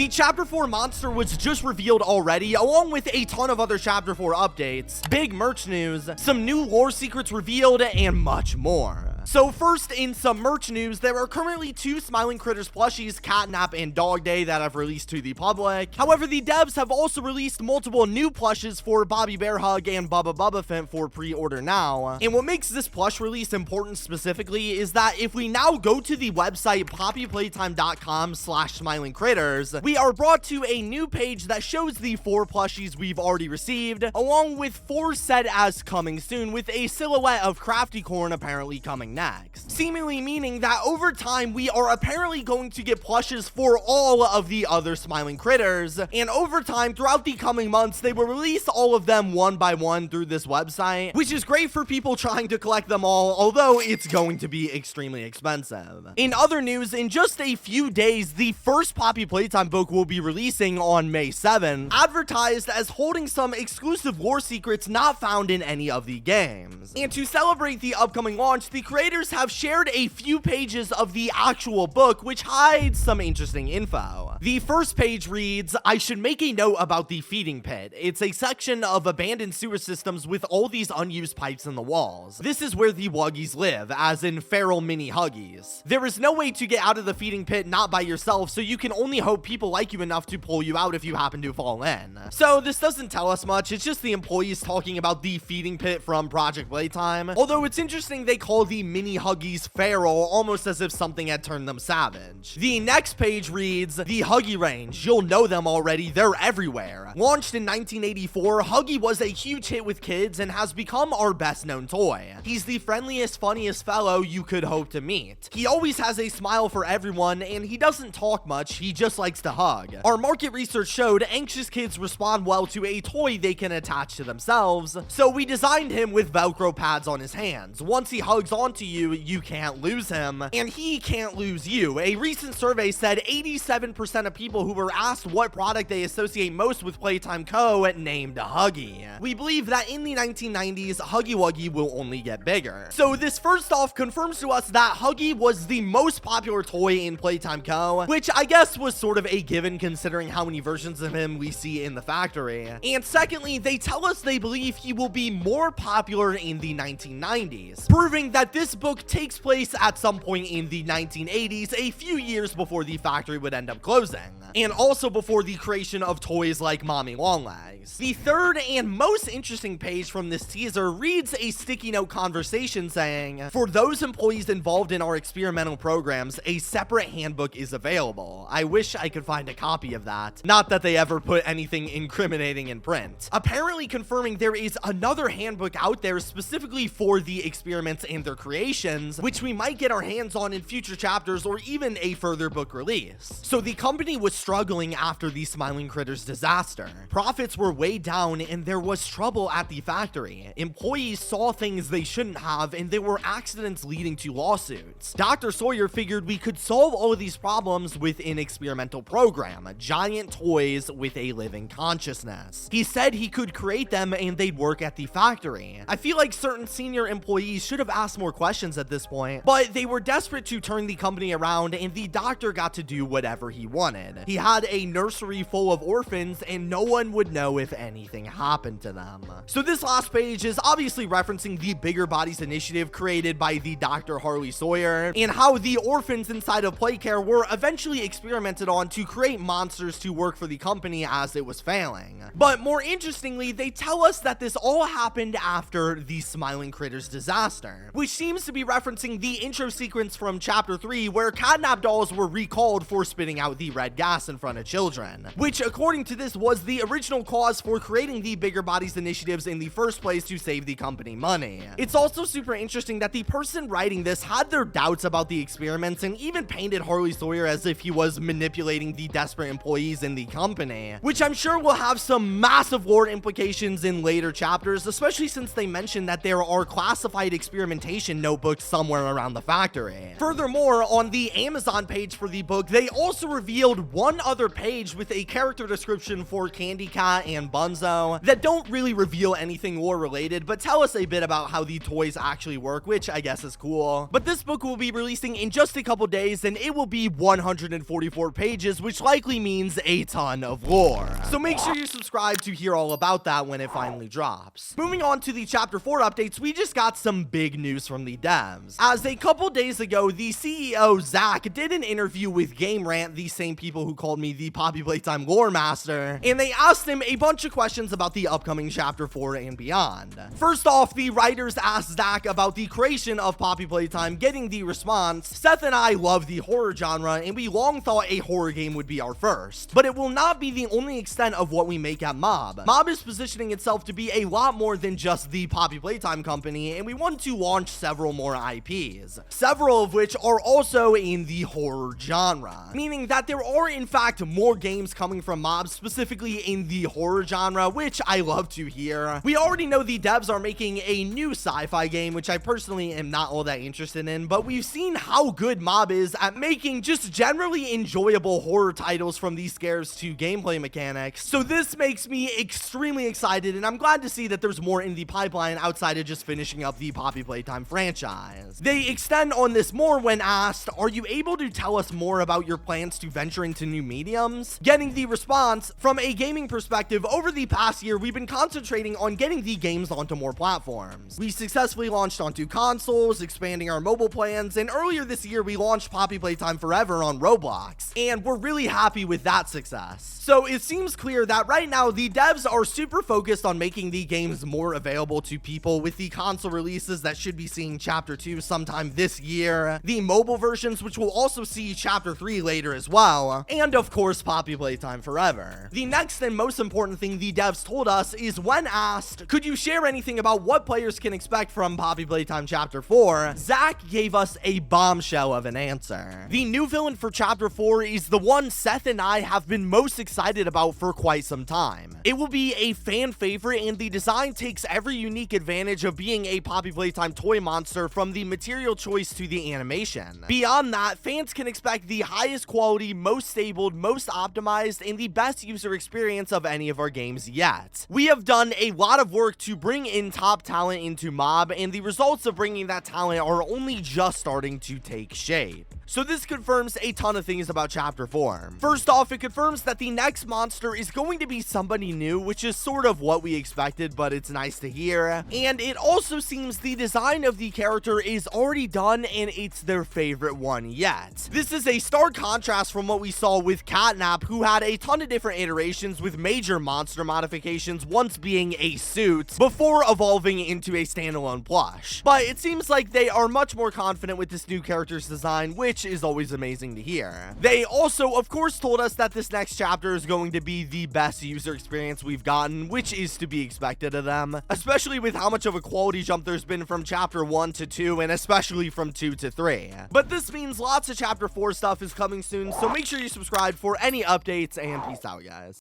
The Chapter 4 monster was just revealed already, along with a ton of other Chapter 4 updates, big merch news, some new lore secrets revealed, and much more. So first, in some merch news, there are currently 2 Smiling Critters plushies, Catnap and Dog Day, that have released to the public. However, the devs have also released multiple new plushes for Bobby Bear Hug and Bubba Bubbaphant for pre-order now. And what makes this plush release important specifically is that if we now go to the website poppyplaytime.com/smilingcritters, we are brought to a new page that shows the 4 plushies we've already received, along with 4 said as coming soon, with a silhouette of Crafty Corn apparently coming next, seemingly meaning that over time we are apparently going to get plushes for all of the other Smiling Critters, and over time throughout the coming months they will release all of them one by one through this website, which is great for people trying to collect them all, although it's going to be extremely expensive. In other news, in just a few days the first Poppy Playtime book will be releasing on May 7th, advertised as holding some exclusive lore secrets not found in any of the games. And to celebrate the upcoming launch, the creators have shared a few pages of the actual book, which hides some interesting info. The first page reads, "I should make a note about the feeding pit. It's a section of abandoned sewer systems with all these unused pipes in the walls. This is where the Wuggies live, as in feral mini Huggies. There is no way to get out of the feeding pit not by yourself, so you can only hope people like you enough to pull you out if you happen to fall in." So this doesn't tell us much, it's just the employees talking about the feeding pit from Project Playtime, although it's interesting they call the mini Huggies feral, almost as if something had turned them savage. The next page reads, "The Huggy range, you'll know them already, they're everywhere. Launched in 1984, Huggy was a huge hit with kids and has become our best known toy. He's the friendliest, funniest fellow you could hope to meet. He always has a smile for everyone, and he doesn't talk much, he just likes to hug. Our market research showed anxious kids respond well to a toy they can attach to themselves, so we designed him with Velcro pads on his hands. Once he hugs onto you, you can't lose him, and he can't lose you." A recent survey said 87% of people who were asked what product they associate most with Playtime Co. named Huggy. We believe that in the 1990s, Huggy Wuggy will only get bigger. So this first off confirms to us that Huggy was the most popular toy in Playtime Co., which I guess was sort of a given considering how many versions of him we see in the factory. And secondly, they tell us they believe he will be more popular in the 1990s, proving that this book takes place at some point in the 1980s, a few years before the factory would end up closing, and also before the creation of toys like Mommy Longlegs. The third and most interesting page from this teaser reads a sticky note conversation saying, "For those employees involved in our experimental programs, a separate handbook is available. I wish I could find a copy of that." Not that they ever put anything incriminating in print. Apparently confirming there is another handbook out there specifically for the experiments and their creations, which we might get our hands on in future chapters or even a further book release. So the company was struggling after the Smiling Critters disaster. Profits were way down and there was trouble at the factory. Employees saw things they shouldn't have and there were accidents leading to lawsuits. Dr. Sawyer figured we could solve all of these problems with an experimental program, giant toys with a living consciousness. He said he could create them and they'd work at the factory. I feel like certain senior employees should have asked more questions at this point, but they were desperate to turn the company around and the doctor got to do whatever he wanted. He had a nursery full of orphans and no one would know if anything happened to them. So this last page is obviously referencing the Bigger Bodies initiative created by the Dr. Harley Sawyer and how the orphans inside of Playcare were eventually experimented on to create monsters to work for the company as it was failing. But more interestingly, they tell us that this all happened after the Smiling Critters disaster, which seems to be referencing the intro sequence from chapter 3 where catnap dolls were recalled for spitting out the red gas in front of children, which according to this was the original cause for creating the Bigger Bodies initiatives in the first place to save the company money. It's also super interesting that the person writing this had their doubts about the experiments and even painted Harley Sawyer as if he was manipulating the desperate employees in the company, which I'm sure will have some massive lore implications in later chapters, especially since they mentioned that there are classified experimentation notebook somewhere around the factory. Furthermore, on the Amazon page for the book, they also revealed one other page with a character description for Candy Cat and Bunzo that don't really reveal anything lore related, but tell us a bit about how the toys actually work, which I guess is cool. But this book will be releasing in just a couple days, and it will be 144 pages, which likely means a ton of lore. So make sure you subscribe to hear all about that when it finally drops. Moving on to the Chapter 4 updates, we just got some big news from the devs. As a couple days ago, the CEO, Zach, did an interview with Game Rant, the same people who called me the Poppy Playtime lore master, and they asked him a bunch of questions about the upcoming Chapter 4 and beyond. First off, the writers asked Zach about the creation of Poppy Playtime, getting the response, "Seth and I love the horror genre, and we long thought a horror game would be our first. But it will not be the only extent of what we make at Mob. Mob is positioning itself to be a lot more than just the Poppy Playtime company, and we want to launch several more IPs, several of which are also in the horror genre." Meaning that there are in fact more games coming from Mob, specifically in the horror genre, which I love to hear. We already know the devs are making a new sci-fi game, which I personally am not all that interested in, but we've seen how good Mob is at making just generally enjoyable horror titles, from these scares to gameplay mechanics. So this makes me extremely excited, and I'm glad to see that there's more in the pipeline outside of just finishing up the Poppy Playtime franchise. They extend on this more when asked, "Are you able to tell us more about your plans to venture into new mediums?" Getting the response, "From a gaming perspective, over the past year, we've been concentrating on getting the games onto more platforms. We successfully launched onto consoles, expanding our mobile plans, and earlier this year, we launched Poppy Playtime Forever on Roblox, and we're really happy with that success." So it seems clear that right now, the devs are super focused on making the games more available to people, with the console releases that should be seeing Chapter 2 sometime this year, the mobile versions, which will also see Chapter 3 later as well, and of course, Poppy Playtime Forever. The next and most important thing the devs told us is when asked, "Could you share anything about what players can expect from Poppy Playtime Chapter 4? Zach gave us a bombshell of an answer. "The new villain for Chapter 4 is the one Seth and I have been most excited about for quite some time. It will be a fan favorite, and the design takes every unique advantage of being a Poppy Playtime toy monster, from the material choice to the animation. Beyond that, fans can expect the highest quality, most stable, most optimized, and the best user experience of any of our games yet. We have done a lot of work to bring in top talent into Mob, and the results of bringing that talent are only just starting to take shape." So this confirms a ton of things about Chapter 4. First off, it confirms that the next monster is going to be somebody new, which is sort of what we expected, but it's nice to hear. And it also seems the design of the character is already done, and it's their favorite one yet. This is a stark contrast from what we saw with Catnap, who had a ton of different iterations with major monster modifications, once being a suit, before evolving into a standalone plush. But it seems like they are much more confident with this new character's design, which is always amazing to hear. They also, of course, told us that this next chapter is going to be the best user experience we've gotten, which is to be expected of them, especially with how much of a quality jump there's been from Chapter 1 to 2, and especially from 2 to 3. But this means lots of Chapter 4 stuff is coming soon, so make sure you subscribe for any updates, and peace out, guys.